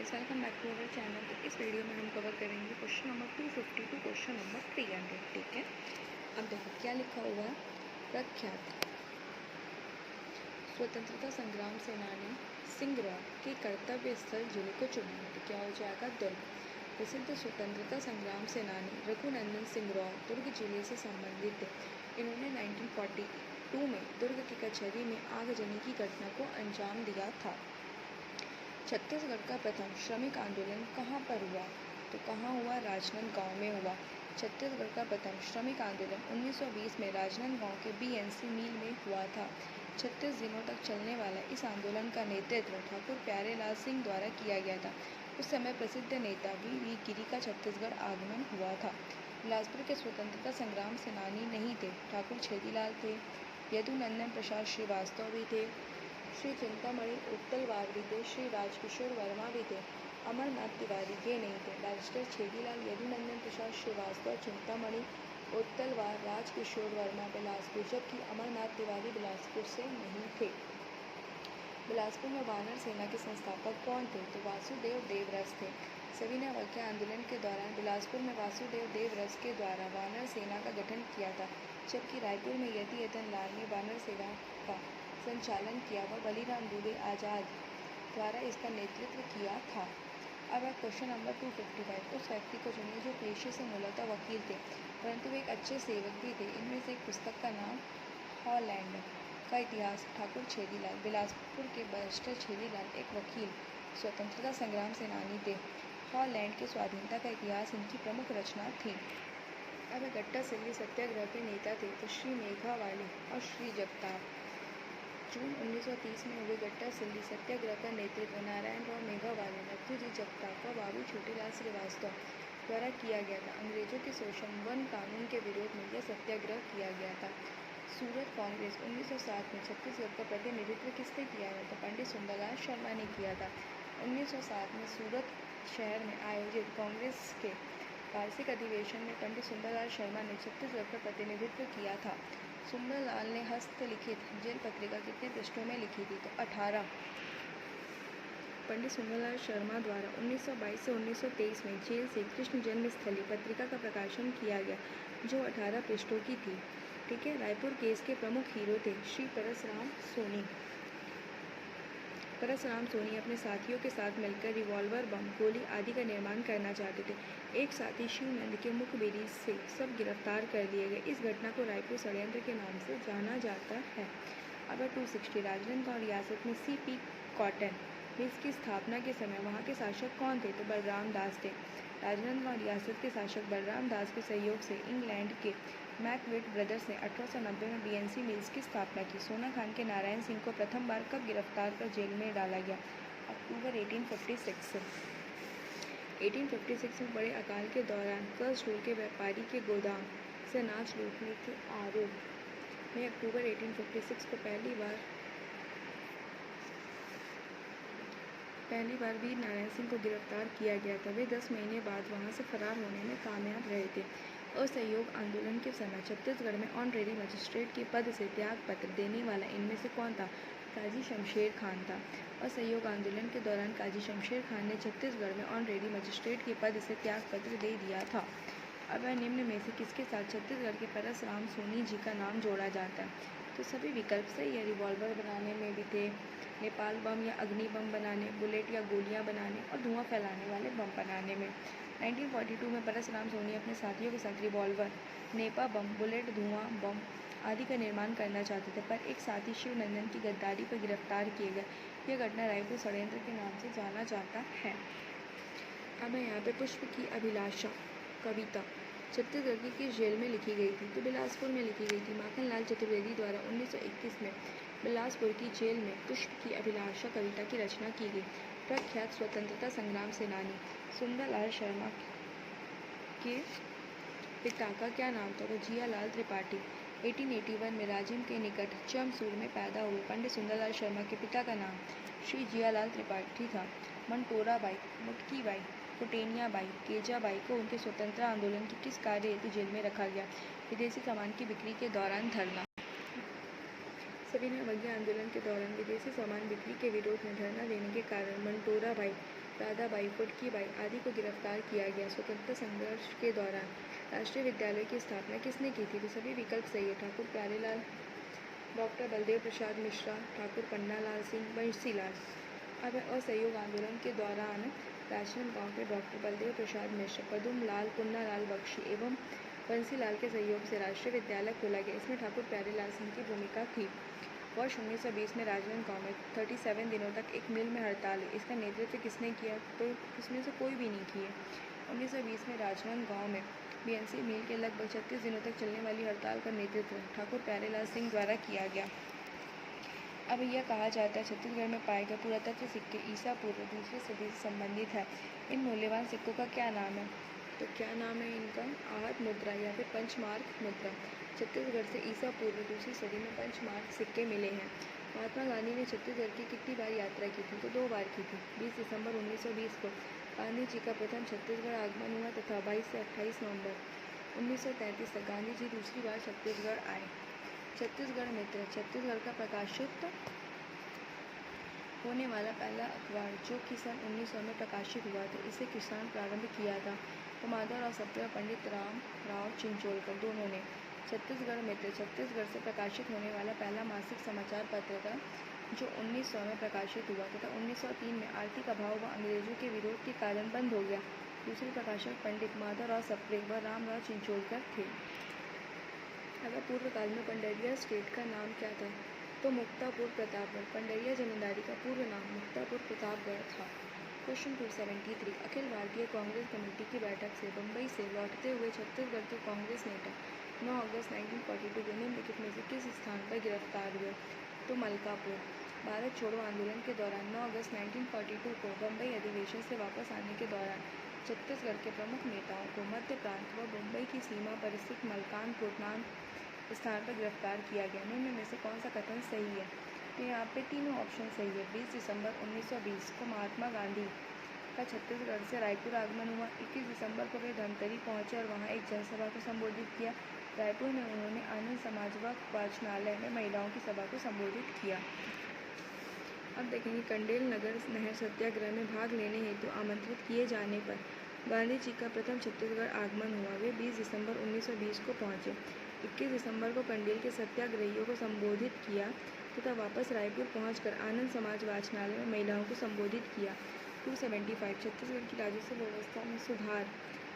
Friends, welcome back to our channel. तो इस video में हम कवर करेंगे question number 250 to question number 300। ठीक है, अब देखो क्या लिखा हुआ है। प्रख्यात स्वतंत्रता संग्राम सेनानी सिंगरौर के कर्तव्य स्थल जिले को चुनिए। तो क्या हो जाएगा? दुर्ग। प्रसिद्ध स्वतंत्रता संग्राम सेनानी रघुनंदन सिंगरौर दुर्ग जिले से संबंधित थे। इन्होंने 1942 में दुर्ग की कचहरी में आगजनी की घटना को अंजाम दिया था। छत्तीसगढ़ का प्रथम श्रमिक आंदोलन कहाँ पर हुआ? तो कहाँ हुआ? राजनांदगांव में हुआ। छत्तीसगढ़ का प्रथम श्रमिक आंदोलन 1920 में राजनांदगांव के बीएनसी मिल में हुआ था। 36 दिनों तक चलने वाला इस आंदोलन का नेतृत्व ठाकुर प्यारेलाल सिंह द्वारा किया गया था। उस समय प्रसिद्ध नेता वी गिरी का छत्तीसगढ़ आगमन हुआ था। बिलासपुर के स्वतंत्रता संग्राम सेनानी नहीं थे, ठाकुर छेदीलाल थे, यदुनंदन प्रसाद श्रीवास्तव भी थे, श्री चिंतामणि उत्तलवार भी थे, श्री राजकिशोर वर्मा भी थे। अमरनाथ तिवारी ये नहीं थे। बैरिस्टर छेदीलाल, यदुनंदन प्रसाद श्रीवास्तव, चिंतामणि उत्तलवार, राजकिशोर वर्मा बिलासपुर, जबकि अमरनाथ तिवारी बिलासपुर से नहीं थे। बिलासपुर में वानर सेना के संस्थापक कौन थे? तो वासुदेव देवरस थे। सविनय अवज्ञा आंदोलन के दौरान बिलासपुर में वासुदेव देवरस के द्वारा वानर सेना का गठन किया था, जबकि रायपुर में यतियतन लाल ने वानर सेना का संचालन किया व बलीराम दुबे आज़ाद द्वारा इसका नेतृत्व किया था। अब है क्वेश्चन नंबर 255। उस व्यक्ति को चुनिए जो पेशे से मूलतः वकील थे, परंतु वे एक अच्छे सेवक भी थे। इनमें से एक पुस्तक का नाम हॉलैंड का इतिहास, ठाकुर छेदीलाल। बिलासपुर के बैरिस्टर छेदीलाल एक वकील, स्वतंत्रता संग्राम सेनानी थे। हॉलैंड के स्वाधीनता का इतिहास इनकी प्रमुख रचना थी। अब गट्टा सिल्ली सत्याग्रह के नेता थे तो श्री मेघावाली और श्री जगताप। जून 1930 में हुए गट्टा सिल्ली सत्याग्रह का नेतृत्व नारायणराव मेघावाली, नथुजी जगताप व बाबू छोटेलाल श्रीवास्तव द्वारा किया गया था। अंग्रेजों के शोषण वन कानून के विरोध में यह सत्याग्रह किया गया था। सूरत कांग्रेस 1907 में छत्तीसगढ़ का प्रतिनिधित्व किसने किया था? तो पंडित सुंदरलाल शर्मा ने किया था। 1907 में सूरत शहर में आयोजित कांग्रेस के वार्षिक अधिवेशन में पंडित सुंदरलाल शर्मा ने छत्तीसगढ़ का प्रतिनिधित्व किया था। सुंदरलाल ने हस्तलिखित जेल पत्रिका कितने पृष्ठों में लिखी थी? तो 18। पंडित सुंदरलाल शर्मा द्वारा 1922 से 1923 में जेल से कृष्ण जन्मस्थली पत्रिका का प्रकाशन किया गया, जो 18 पृष्ठों की थी। ठीक है, रायपुर केस के प्रमुख हीरो थे श्री परसराम सोनी। परसराम सोनी अपने साथियों के साथ मिलकर रिवॉल्वर, बम, गोली आदि का निर्माण करना चाहते थे। एक साथी शिवनंद के मुखबिरी से सब गिरफ्तार कर लिए गए। इस घटना को रायपुर षड्यंत्र के नाम से जाना जाता है। अब 260। राजनांदगांव रियासत में सीपी कॉटन मिल्स की स्थापना के समय वहाँ के शासक कौन थे? तो बलराम दास थे। राजनांदगांव रियासत के शासक बलराम दास के सहयोग से इंग्लैंड के मैकविट ब्रदर्स ने 1890 में बीएनसी मिल्स की स्थापना की। सोना खान के नारायण सिंह को प्रथम बार कब गिरफ्तार कर जेल में डाला गया? अक्टूबर 1856। 1856 में बड़े अकाल के दौरान कसडोल के व्यापारी के गोदाम से अनाज लूटने के आरोप में अक्टूबर 1856 को पहली बार वीर नारायण सिंह को गिरफ्तार किया गया था। वे 10 महीने बाद वहां से फरार होने में कामयाब रहे थे। असहयोग आंदोलन के समय छत्तीसगढ़ में ऑनरेरी मजिस्ट्रेट के पद से त्याग पत्र देने वाला इनमें से कौन था? काजी शमशेर खान था। असहयोग आंदोलन के दौरान काजी शमशेर खान ने छत्तीसगढ़ में ऑनरेरी मजिस्ट्रेट के पद से त्याग पत्र दे दिया था। अब निम्न में से किसके साथ छत्तीसगढ़ के परसराम सोनी जी का नाम जोड़ा जाता है? तो सभी विकल्प सही है। रिवॉल्वर बनाने में भी थे, नेपाल बम या अग्नि बम बनाने, बुलेट या गोलियां बनाने और धुआं फैलाने वाले बम बनाने में। 1942 में परसराम सोनी अपने साथियों के साथ रिवॉल्वर, नेपा बम, बुलेट, धुआं बम आदि का निर्माण करना चाहते थे, पर एक साथी शिवनंदन की गद्दारी पर गिरफ्तार किए गए। यह घटना रायपुर षड्यंत्र के नाम से जाना जाता है। अब यहाँ पे पुष्प की अभिलाषा कविता छत्तीसगढ़ की किस जेल में लिखी गई थी? तो बिलासपुर में लिखी गई थी। माखनलाल चतुर्वेदी द्वारा 1921 में बिलासपुर की जेल में पुष्प की अभिलाषा कविता की रचना की गई। प्रख्यात स्वतंत्रता संग्राम सेनानी सुंदरलाल शर्मा के पिता का क्या नाम था? तो जियालाल त्रिपाठी। 1881 में राजिम के निकट चमसूर में पैदा हुए पंडित सुंदरलाल शर्मा के पिता का नाम श्री जियालाल त्रिपाठी था। Mantora by, मुटकी by, कुटेनिया by, केजा by को उनके स्वतंत्रता आंदोलन की किस कार्य हेतु जेल में रखा गया? विदेशी सामान की बिक्री के दौरान धरना। सविनय अवज्ञा आंदोलन के दौरान विदेशी सामान बिक्री के विरोध में धरना देने के कारण मंटोरा बाई राधाबाई, फुटकीबाई आदि को गिरफ्तार किया गया। स्वतंत्रता संघर्ष के दौरान राष्ट्रीय विद्यालय की स्थापना किसने की थी? तो सभी विकल्प सही है। ठाकुर प्यारेलाल, डॉक्टर बलदेव प्रसाद मिश्रा, ठाकुर पन्नालाल सिंह, बंसीलाल। अब असहयोग आंदोलन के दौरान राजनांदगांव के डॉक्टर बलदेव प्रसाद मिश्र, पदुमलाल, पुन्नालाल बख्शी एवं बंसीलाल के सहयोग से राष्ट्रीय विद्यालय खोला गया। इसमें ठाकुर प्यारेलाल सिंह की भूमिका थी। वर्ष 1920 में राजनांदगांव में 37 दिनों तक एक मिल में हड़ताल हुई। इसका नेतृत्व किसने किया? तो इसमें से कोई भी नहीं किए। 1920 में राजनांदगांव में बीएनसी मिल के लगभग 36 दिनों तक चलने वाली हड़ताल का नेतृत्व ठाकुर प्यारेलाल सिंह द्वारा किया गया। अब यह कहा जाता है छत्तीसगढ़ में पाए गए पुरातत्व सिक्के ईसा पूर्व दूसरी सदी से संबंधित है। इन मूल्यवान सिक्कों का क्या नाम है? तो क्या नाम है इनका? आहत मुद्रा या फिर पंचमार्क मुद्रा। छत्तीसगढ़ से ईसा पूर्व दूसरी सदी में पंचमार्क सिक्के मिले हैं। महात्मा गांधी ने छत्तीसगढ़ की कितनी बार यात्रा की थी? तो 2 बार की थी। 20 दिसंबर 1920 को गांधी जी का प्रथम छत्तीसगढ़ आगमन हुआ तथा 22 से 28 नवंबर 1933 तक गांधी जी दूसरी बार छत्तीसगढ़ आए। छत्तीसगढ़ मित्र छत्तीसगढ़ का प्रकाशित होने वाला पहला अखबार जो कि सन 1900 में प्रकाशित हुआ था। इसे किसान प्रारंभ किया था तो माधवराव सप्रे और पंडित राम राव चिंचोलकर दोनों ने। छत्तीसगढ़ मित्र छत्तीसगढ़ से प्रकाशित होने वाला पहला मासिक समाचार पत्र था जो 1900 में प्रकाशित हुआ तथा 1903 में आर्थिक अभाव व अंग्रेजों के विरोध के कारण बंद हो गया। दूसरे प्रकाशक पंडित माधवराव सप्रे व रामराव चिंचोलकर थे। अगर पूर्व काल में पंडरिया स्टेट का नाम क्या था? तो मुक्तापुर प्रतापगढ़। पंडरिया जमींदारी का पूर्व नाम मुक्तापुर प्रतापगढ़ था। क्वेश्चन 273 अखिल भारतीय कांग्रेस कमेटी की बैठक से बम्बई से लौटते हुए छत्तीसगढ़ के कांग्रेस नेता 9 अगस्त 1942 को निम्नलिखित में से किस स्थान पर गिरफ्तार हुए? तो मलकापुर। भारत छोड़ो आंदोलन के दौरान 9 अगस्त 1942 को बम्बई अधिवेशन से वापस आने के दौरान छत्तीसगढ़ के प्रमुख नेताओं को मध्य प्रांत व मुंबई की सीमा पर स्थित मलकानपुर नाम स्थान पर गिरफ्तार किया गया। निम्न में से कौन सा कथन सही है? तो यहाँ पे तीनों ऑप्शन सही है। 20 दिसंबर 1920 को महात्मा गांधी का छत्तीसगढ़ से रायपुर आगमन हुआ। 21 दिसंबर को वे धमतरी पहुंचे और वहां एक जनसभा को संबोधित किया। रायपुर में उन्होंने आनंद समाज वाचनालय में महिलाओं की सभा को संबोधित किया। अब देखेंगे कंडेल नगर नहर सत्याग्रह में भाग लेने हेतु आमंत्रित किए जाने पर गांधी जी का प्रथम छत्तीसगढ़ आगमन हुआ। वे 20 दिसंबर 1920 को पहुंचे। 21 दिसंबर को कंडेल के सत्याग्रहियों को संबोधित किया तथा वापस रायपुर पहुंचकर आनंद समाज वाचनालय में महिलाओं को संबोधित किया। 275 छत्तीसगढ़ की राजस्व व्यवस्था में सुधार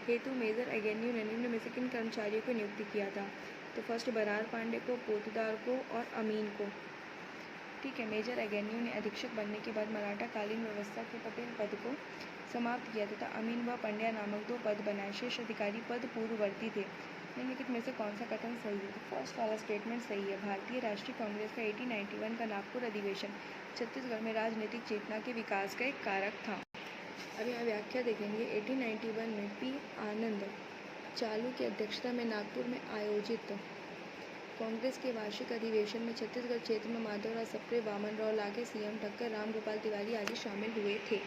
हेतु मेजर एगेन्यू ने निम्न में से किन कर्मचारियों को नियुक्त किया था? तो फर्स्ट बरार पांडे को, पोतदार को और अमीन को। ठीक है। मेजर एगेन्यू ने अधीक्षक बनने के बाद मराठा कालीन व्यवस्था के पटेल पद को समाप्त किया तथा अमीन व पंड्या नामक 2 पद बनाए। शेष अधिकारी पद पूर्ववर्ती थे। निम्नलिखित में से कौन सा कथन सही है? तो फर्स्ट वाला स्टेटमेंट सही है। भारतीय राष्ट्रीय कांग्रेस का 1891 का नागपुर अधिवेशन छत्तीसगढ़ में राजनीतिक चेतना के विकास का एक कारक था। अब यहाँ व्याख्या देखेंगे। 1891 में पी आनंद चालू की अध्यक्षता में नागपुर में आयोजित कांग्रेस के वार्षिक अधिवेशन में छत्तीसगढ़ क्षेत्र में माधवराव सप्रे, वामन राव लाखे, सीएम ठक्कर, रामगोपाल तिवारी आदि शामिल हुए थे।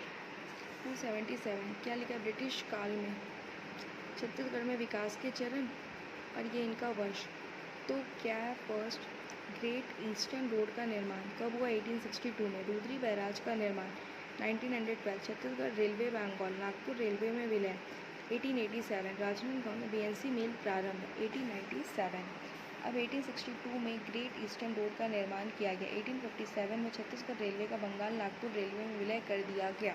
277 क्या लिखा? ब्रिटिश काल में छत्तीसगढ़ में विकास के चरण और ये इनका वर्ष। तो क्या है? फर्स्ट ग्रेट ईस्टर्न रोड का निर्माण कब हुआ? 1862 में। रुद्री बैराज का निर्माण 1912। छत्तीसगढ़ रेलवे बंगाल नागपुर रेलवे में विलय 1887। राजनांदगांव में बीएनसी मिल प्रारंभ 1897। अब 1862 में ग्रेट ईस्टर्न रोड का निर्माण किया गया। 1857 में छत्तीसगढ़ रेलवे का बंगाल नागपुर रेलवे में विलय कर दिया गया।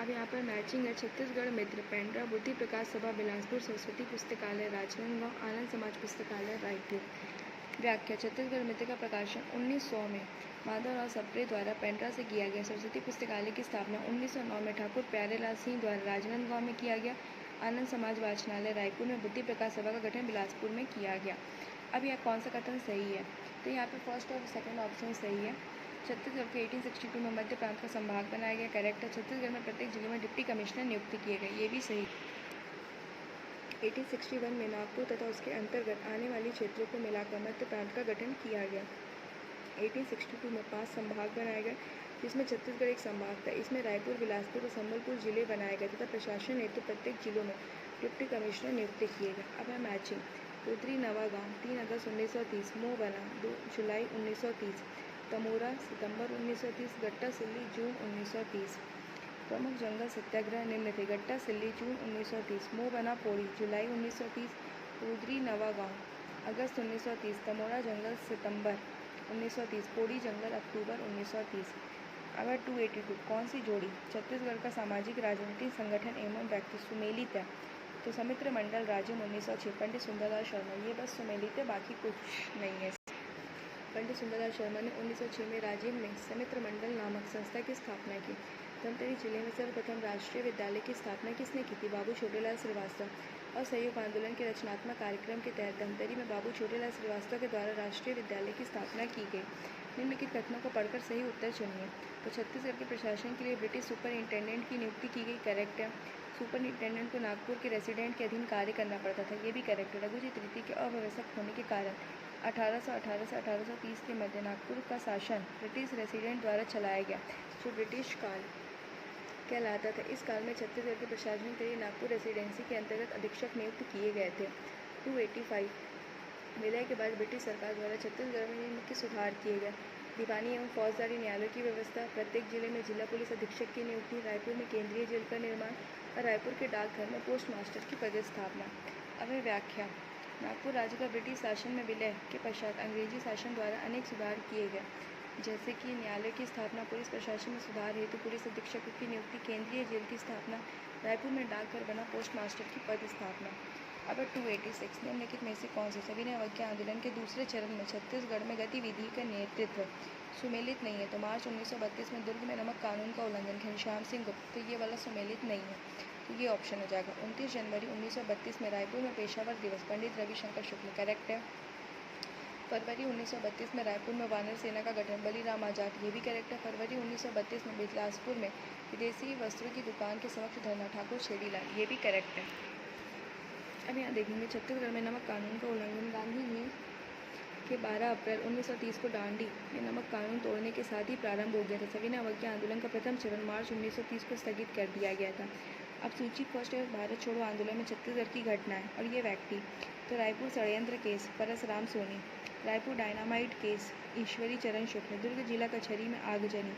अब यहाँ पर मैचिंग है। छत्तीसगढ़ मित्र पेंड्रा, बुद्धि प्रकाश सभा बिलासपुर, सरस्वती पुस्तकालय राजनांदगांव, आनंद समाज पुस्तकालय रायपुर। व्याख्या छत्तीसगढ़ मित्र का प्रकाशन 1900 में माधवराव सप्रे द्वारा पेंड्रा से किया गया। सरस्वती पुस्तकालय की स्थापना 1909 में ठाकुर प्यारेलाल सिंह द्वारा राजनांदगांव में किया गया। आनंद समाज वाचनालय रायपुर में बुद्धि प्रकाश सभा का गठन बिलासपुर में किया गया। अब यह कौन सा कथन सही है? तो यहाँ पे फर्स्ट और सेकंड ऑप्शन सही है। छत्तीसगढ़ को 1862 में मध्य प्रांत का संभाग बनाया गया। करेक्ट है। छत्तीसगढ़ में प्रत्येक जिले में डिप्टी कमिश्नर नियुक्त किए गए। ये भी सही। 1861 में नागपुर तथा उसके अंतर्गत आने वाली क्षेत्रों को मिलाकर मध्य प्रांत का गठन किया गया। 1862 में 5 संभाग बनाए गए जिसमें छत्तीसगढ़ एक संभाग था। इसमें रायपुर, बिलासपुर और संबलपुर जिले बनाए गए तथा प्रशासन हेतु प्रत्येक जिलों में डिप्टी कमिश्नर नियुक्त किए गए। अब है मैचिंग। तोदरी नवागांव 3 अगस्त 1930, मोह बना 2 जुलाई 1930, तमोरा सितंबर 1930, गट्टा सिल्ली जून 1930। प्रमुख जंगल सत्याग्रह निम्न थे: गट्टा सिल्ली जून 1930, मोह बना पौड़ी जुलाई 1930, तोदरी नवागांव अगस्त 1930, तमोरा जंगल सितंबर 1930, पौड़ी जंगल अक्टूबर 1930। अगर 282 कौन सी जोड़ी छत्तीसगढ़ का सामाजिक राजनीतिक संगठन एवं व्यक्ति सुमेलित है? तो समित्र मंडल राज्य 1906, पंडित सुंदरलाल शर्मा। ये बस सुमेलित है, बाकी कुछ नहीं है। पंडित सुंदरलाल शर्मा ने 1906 में राजिम में समित्र मंडल नामक संस्था की स्थापना की। धमतरी जिले में सर्वप्रथम राष्ट्रीय विद्यालय की स्थापना किसने की थी? बाबू छोटेलाल श्रीवास्तव। असहयोग आंदोलन के रचनात्मक कार्यक्रम के तहत धमतरी में बाबू छोटेलाल श्रीवास्तव के द्वारा राष्ट्रीय विद्यालय की स्थापना की गई। निम्नलिखित कथनों को पढ़कर सही उत्तर चुनिए। तो छत्तीसगढ़ के प्रशासन के लिए ब्रिटिश सुपरिंटेंडेंट की नियुक्ति की गई, करेक्ट है। सुपरिंटेंडेंट को नागपुर के रेसिडेंट के अधीन कार्य करना पड़ता था, ये भी करेक्ट है। रघुजी तृतीय के अव्यवस्थक होने के कारण 1818 से 1830 के मध्य नागपुर का शासन ब्रिटिश रेसिडेंट द्वारा चलाया गया, जो ब्रिटिश काल कहलाता था। इस काल में छत्तीसगढ़ के प्रशासन के लिए नागपुर रेसिडेंसी के अंतर्गत अधीक्षक नियुक्त किए गए थे। 285 विलय के बाद ब्रिटिश सरकार द्वारा छत्तीसगढ़ में निम्नलिखित सुधार किए गए: दीवानी एवं फौजदारी न्यायालय की व्यवस्था, प्रत्येक जिले में जिला पुलिस अधीक्षक की नियुक्ति, रायपुर में केंद्रीय जेल का निर्माण और रायपुर के डाकघर में पोस्ट मास्टर की पदस्थापना। अब व्याख्या: नागपुर राज्य का ब्रिटिश शासन में विलय के पश्चात अंग्रेजी शासन द्वारा अनेक सुधार किए गए, जैसे कि न्यायालय की स्थापना, पुलिस प्रशासन में सुधार हेतु पुलिस अधीक्षकों की नियुक्ति, केंद्रीय जेल की स्थापना, रायपुर में डाकघर बना, पोस्ट मास्टर की पदस्थापना। अब 286 निम्नलिखित में से कौन से सविनय अवज्ञा आंदोलन के दूसरे चरण में छत्तीसगढ़ में गतिविधि का नेतृत्व सुमेलित नहीं है? तो मार्च 1932 में दुर्ग में नमक कानून का उल्लंघन, घनश्याम सिंह गुप्त। तो ये वाला सुमेलित नहीं है, तो ये ऑप्शन हो जाएगा। 29 जनवरी 1932 में रायपुर में पेशावर दिवस, पंडित रविशंकर शुक्ल, करेक्ट है। फरवरी 1932 में रायपुर में वानर सेना का गठन, बलीराम आजाद, ये भी करेक्ट है। फरवरी 1932 में बिलासपुर में विदेशी वस्त्रों की दुकान के समक्ष धरना, ठाकुर छेड़ीलाल, ये भी करेक्ट है। अब यहाँ देखेंगे छत्तीसगढ़ में नमक कानून का उल्लंघन। गांधी जी के 12 अप्रैल 1930 को दांडी में नमक कानून तोड़ने के साथ ही प्रारंभ हो गया था। सविनय अवज्ञा आंदोलन का प्रथम चरण मार्च 1930 को स्थगित कर दिया गया था। अब सूची फर्स्ट है भारत छोड़ो आंदोलन में छत्तीसगढ़ की घटनाएं और ये व्यक्ति। तो रायपुर षड्यंत्र case Parasram Soni, Raipur dynamite case Ishwari Charan Shukla, दुर्ग जिला कचहरी में आगजनी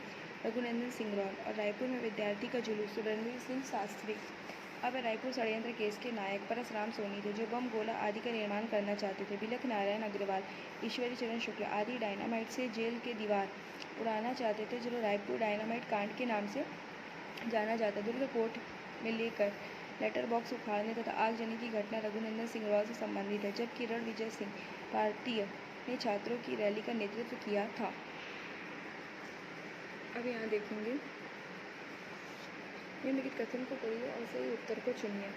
रघुनंदन सिंगरौल और रायपुर में विद्यार्थी का जुलूस रणवीर सिंह शास्त्री। अब रायपुर षड्यंत्र केस के नायक परसराम सोनी थे, जो बम गोला आदि का निर्माण करना चाहते थे। बिलख नारायण अग्रवाल, ईश्वरी चरण शुक्ल आदि डायनामाइट से जेल के दीवार उड़ाना चाहते थे, जो रायपुर डायनामाइट कांड के नाम से जाना जाता। दुर्ग कोर्ट में लेकर लेटर बॉक्स उखाड़ने तथा आगजनी की घटना रघुनंदन सिंगरौल से संबंधित है, जबकि रणविजय सिंह भारतीय ने छात्रों की रैली का नेतृत्व किया था। अब यहाँ देखेंगे निम्नलिखित कथन को पढ़िए और सही उत्तर को चुनिए।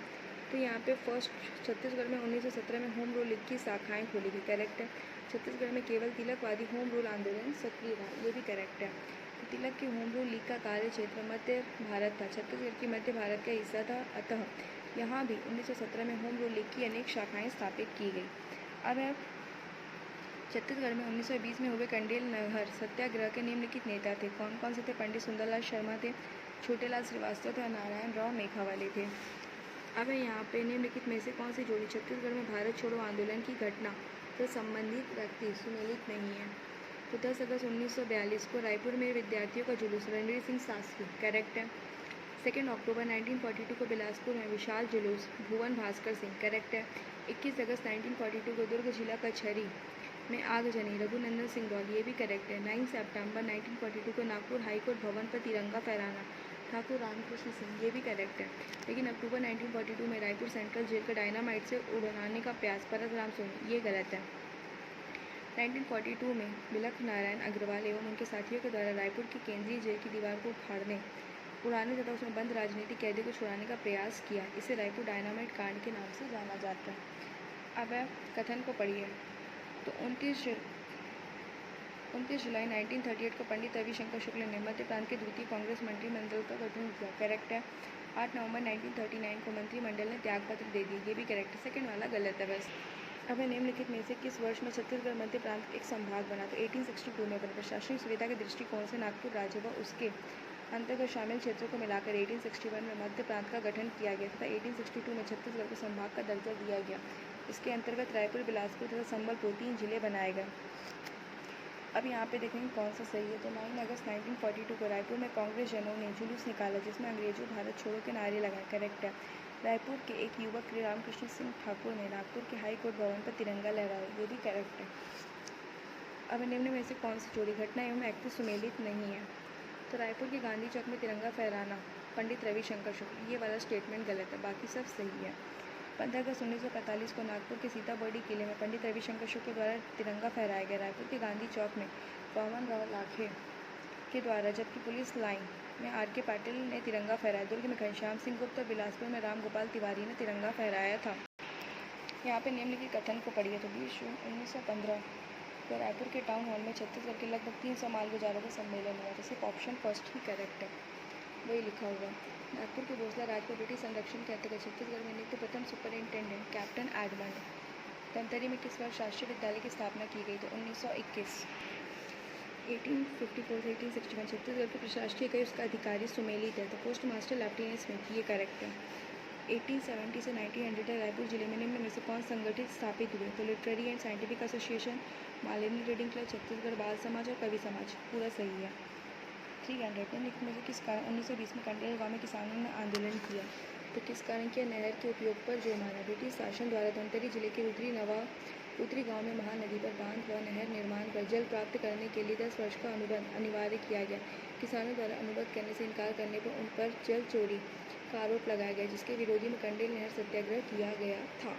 तो यहाँ पे फर्स्ट छत्तीसगढ़ में 1917 में होम रूल लीग की शाखाएं खोली गई, करेक्ट है। छत्तीसगढ़ में केवल तिलकवादी होम रूल आंदोलन सक्रिय रहा, ये भी करेक्ट है। तो तिलक के होम रूल लीग का कार्य क्षेत्र मध्य भारत था, छत्तीसगढ़ की मध्य भारत का हिस्सा था, अतः यहाँ भी 1917 में होम रूल लीग की अनेक शाखाएँ स्थापित की गई। अब छत्तीसगढ़ में 1920 में हुए कंडेल नहर सत्याग्रह के निम्नलिखित नेता थे। कौन कौन से थे? पंडित सुंदरलाल शर्मा थे, छोटेलाल श्रीवास्तव थे, नारायण राव मेघावाले थे। अब यहाँ पे निम्नलिखित में से कौन सी जोड़ी छत्तीसगढ़ में भारत छोड़ो आंदोलन की घटना से संबंधित व्यक्ति सुमेलित नहीं है? तो 10 अगस्त 1942 को रायपुर में विद्यार्थियों का जुलूस, रणवीर सिंह शास्त्री, करेक्ट है। 2 अक्टूबर 1942 को बिलासपुर में विशाल जुलूस, भुवन भास्कर सिंह, करेक्ट है। 21 अगस्त 1942 को दुर्ग जिला कचहरी में आगजनी, रघुनंदन सिंगरौल, ये भी करेक्ट है। 9 सितंबर 1942 को नागपुर हाईकोर्ट भवन पर तिरंगा फहराना, ठाकुर रामकृष्ण सिंह, ये भी करेक्ट है। लेकिन अक्टूबर 1942 में रायपुर सेंट्रल जेल का डायनामाइट से उड़ाने का प्रयास, परसराम सोनी, ये गलत है। 1942 में बिलख नारायण अग्रवाल एवं उनके साथियों के द्वारा रायपुर की केंद्रीय जेल की दीवार को उड़ाने तथा उसमें बंद राजनीतिक कैदियों को छुड़ाने का प्रयास किया। इसे रायपुर डायनामाइट कांड के नाम से जाना जाता है। अब कथन को पढ़िए। तो 29 जुलाई 1938 को पंडित रविशंकर शुक्ल ने मध्य प्रांत के द्वितीय कांग्रेस मंत्रिमंडल का गठन किया, करेक्ट है। 8 नवंबर 1939 को मंत्रिमंडल ने त्यागपत्र दे दिए, ये भी करेक्ट है। सेकंड वाला गलत है बस। अब निम्नलिखित में से किस वर्ष में छत्तीसगढ़ मध्य प्रांत एक संभाग बना? तो 1862 में बना। प्रशासनिक सुविधा के दृष्टिकोण से नागपुर राज्य व उसके अंतर्गत शामिल क्षेत्रों को मिलाकर 1861 में मध्य प्रांत का गठन किया गया तथा 1862 में छत्तीसगढ़ को संभाग का दर्जा दिया गया। इसके अंतर्गत रायपुर, बिलासपुर तथा संबलपुर 3 जिले बनाए गए। अब यहाँ पे देखेंगे कौन सा सही है। तो 9 अगस्त 1942 को रायपुर में कांग्रेस जनों ने जुलूस निकाला जिसमें अंग्रेजों भारत छोड़ो के नारे लगाए। करेक्ट है। रायपुर के एक युवक रामकृष्ण सिंह ठाकुर ने नागपुर के हाई कोर्ट भवन पर तिरंगा लहराया, ये भी करेक्ट है। अब निम्न में से कौन सी जोड़ी घटना एवं एक्ट सुमेलित नहीं है। तो रायपुर के गांधी चौक में तिरंगा फहराना पंडित रविशंकर शुक्ल, ये वाला स्टेटमेंट गलत है, बाकी सब सही है। 15 अगस्त 1945 को नागपुर के सीताबर्डी किले में पंडित रविशंकर शुक्ल द्वारा तिरंगा फहराया गया। रायपुर के गांधी चौक में पवन राव लाखे के द्वारा, जबकि पुलिस लाइन में R.K. पाटिल ने तिरंगा फहराया। दुर्ग में घनश्याम सिंह गुप्त और बिलासपुर में राम गोपाल तिवारी ने तिरंगा फहराया था। यहाँ पे निम्नलिखित कथन को पढ़िए। तो 20 जून 1915 को रायपुर के टाउन हॉल में छत्तीसगढ़ के लगभग 300 मालगुजारों का सम्मेलन हुआ। जैसे ऑप्शन फर्स्ट ही करेक्ट है, वही लिखा हुआ। नागपुर के भोसला राज पर ब्रिटिश संरक्षण के अंतर्गत छत्तीसगढ़ में नियुक्त प्रथम सुपरिंटेंडेंट कैप्टन एडमंड। धमतरी में किस वर्ष राष्ट्रीय विद्यालय की स्थापना की गई। तो 1921। 1854 से 1861 छत्तीसगढ़ के प्रशासकीय इकाई उसका अधिकारी सुमेलित है। तो पोस्ट मास्टर लेफ्टिनेंट स्मिथ, ये करेक्ट है। 1870 से 1900 तक रायपुर जिले में निम्न में से कौन संगठित स्थापित हुए। तो literary and scientific association, Malini reading club, Chhattisgarh बाल समाज और कवि समाज, पूरा सही है। 300 निम्नलिखित में से किस कारण 1920 में कंडेल गांव में किसानों ने आंदोलन किया। तो किस कारण किया। नहर के उपयोग पर जोर मारा। ब्रिटिश शासन द्वारा धमतरी जिले के उत्तरी गांव में महानदी पर बांध व नहर निर्माण कर जल प्राप्त करने के लिए 10 वर्ष का अनुबंध अनिवार्य किया गया। किसानों द्वारा अनुबंध करने से इनकार करने पर उन पर जल चोरी का आरोप लगाया गया, जिसके विरोधी में कंडेल नहर सत्याग्रह किया गया था।